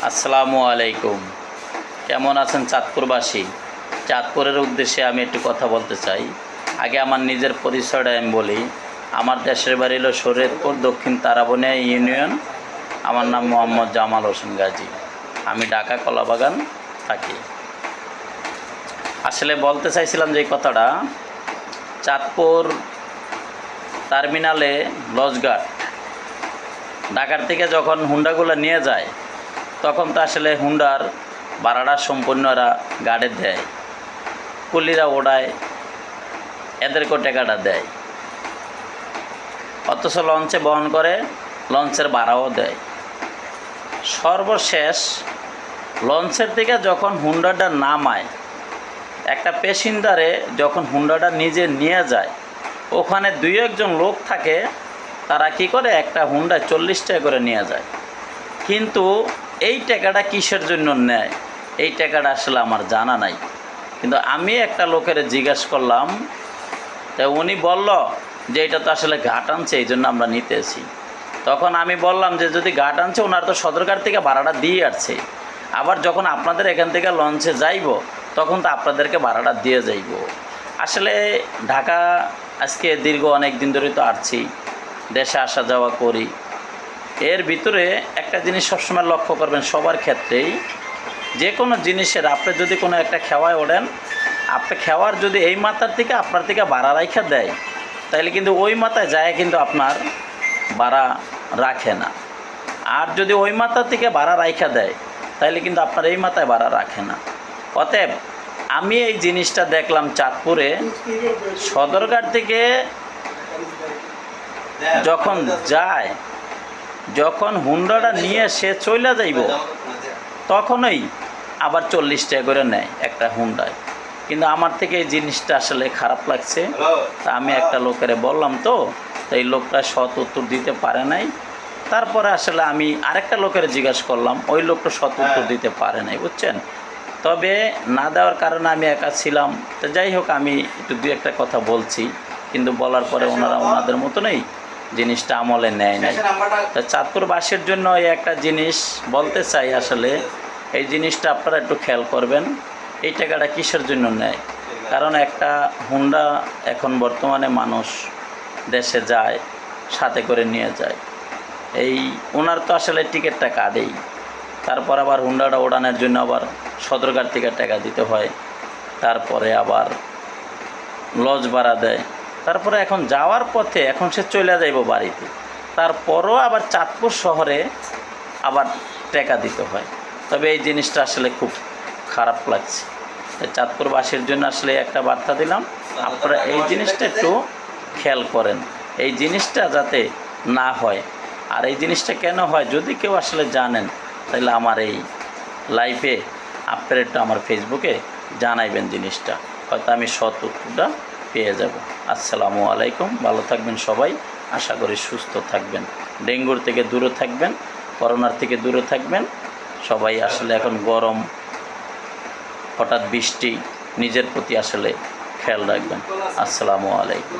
আসসালামু আলাইকুম। কেমন আছেন চাঁদপুরবাসী? চাঁদপুরের উদ্দেশ্যে আমি একটু কথা বলতে চাই। আগে আমার নিজের পরিচয়টা আমি বলি। আমার দেশের বাড়ি হলো শরীয়তপুর, দক্ষিণ তারাবনিয়া ইউনিয়ন। আমার নাম মোহাম্মদ জামাল হোসেন গাজী। আমি ঢাকা কলাবাগান থাকি। আসলে বলতে চাইছিলাম যে কথাটা, চাঁদপুর টার্মিনালে লঞ্চঘাট ঢাকার থেকে যখন হুন্ডাগুলো নিয়ে যায়, তখন তো আসলে হুন্ডার ভাড়াটা সম্পূর্ণ এরা গাড়ি দেয়, কুলিরা ওড়ায়, এদেরকেও টাকাটা দেয়। অথচ লঞ্চে বহন করে, লঞ্চের ভাড়াও দেয়। সর্বশেষ লঞ্চের থেকে যখন হুন্ডাটা নামায়, একটা প্যাসেঞ্জারে যখন হুন্ডাটা নিজে নিয়ে যায়, ওখানে দুই একজন লোক থাকে, তারা কি করে একটা হুন্ডা 40 টাকা করে নিয়ে যায়। কিন্তু এই টাকাটা কিসের জন্য নেয়, এই টাকাটা আসলে আমার জানা নাই। কিন্তু আমি একটা লোকের জিজ্ঞেস করলাম, তা উনি বলল যে এটা তো আসলে ঘাট আনছে, এই জন্য আমরা নিতেছি। তখন আমি বললাম যে যদি ঘাট আনছে, ওনার তো সদরঘাট থেকে ভাড়াটা দিয়ে আসছে, আবার যখন আপনাদের এখান থেকে লঞ্চে যাইব, তখন তো আপনাদেরকে ভাড়াটা দিয়ে যাইব। আসলে ঢাকা আজকে দীর্ঘ অনেক দিন ধরে তো আসছি, দেশে আসা যাওয়া করি। এর ভিতরে একটা জিনিস সবসময় লক্ষ্য করবেন, সবার ক্ষেত্রেই যে কোনো জিনিসের আপনি যদি কোনো একটা খেওয়ায় ওঠেন, আপনি খেওয়ার যদি এই মাথার থেকে আপনার থেকে ভাড়া রাখা দেয়, তাহলে কিন্তু ওই মাথায় যায় কিন্তু আপনার ভাড়া রাখে না। আর যদি ওই মাথার থেকে ভাড়া রাখা দেয়, তাহলে কিন্তু আপনার এই মাথায় ভাড়া রাখে না। অতএব আমি এই জিনিসটা দেখলাম চাঁদপুরে সদরঘাট থেকে যখন যায়, যখন হুন্ডাটা নিয়ে সে চলে যাইব, তখনই আবার 40 টাকা করে নেয় একটা হুন্ডায়। কিন্তু আমার থেকে এই জিনিসটা আসলে খারাপ লাগছে। তা আমি একটা লোকের বললাম, তো এই লোকটা সৎ উত্তর দিতে পারে নাই। তারপরে আসলে আমি আরেকটা লোকের জিজ্ঞাসা করলাম, ওই লোকটা সৎ উত্তর দিতে পারে নাই, বুঝছেন। তবে না দেওয়ার কারণে আমি একা ছিলাম। তো যাই হোক, আমি একটু দুই একটা কথা বলছি, কিন্তু বলার পরে ওনারা ওনাদের মতনই জিনিসটা আমলে নেয় নাই। তা চাঁদপুরবাসীর জন্য এই একটা জিনিস বলতে চাই, আসলে এই জিনিসটা আপনারা একটু খেয়াল করবেন, এই টাকাটা কিসের জন্য নেয়। কারণ একটা হুন্ডা এখন বর্তমানে মানুষ দেশে যায়, সাথে করে নিয়ে যায়, এই ওনার তো আসলে টিকিটটা কাটেই। তারপর আবার হুন্ডাটা ওড়ানোর জন্য আবার সদরঘাট থেকে টাকা দিতে হয়, তারপরে আবার লজ ভাড়া দেয়, তারপরে এখন যাওয়ার পথে এখন সে চলে যাইব বাড়িতে, তারপরও আবার চাঁদপুর শহরে আবার টাকা দিতে হয়। তবে এই জিনিসটা আসলে খুব খারাপ লাগছে। চাঁদপুরবাসীর জন্য আসলে একটা বার্তা দিলাম, আপনারা এই জিনিসটা একটু খেয়াল করেন, এই জিনিসটা যাতে না হয়। আর এই জিনিসটা কেন হয়, যদি কেউ আসলে জানেন, তাহলে আমার এই লাইভে আপনারা একটু আমার ফেসবুকে জানাইবেন জিনিসটা, হয়তো আমি সৎ উত্তরটা পেয়ে যাব। আসসালামু আলাইকুম। ভালো থাকবেন সবাই, আশা করি সুস্থ থাকবেন, ডেঙ্গুর থেকে দূরে থাকবেন, করোনার থেকে দূরে থাকবেন সবাই। আসলে এখন গরম, হঠাৎ বৃষ্টি, নিজের প্রতি আসলে খেয়াল রাখবেন। আসসালামু আলাইকুম।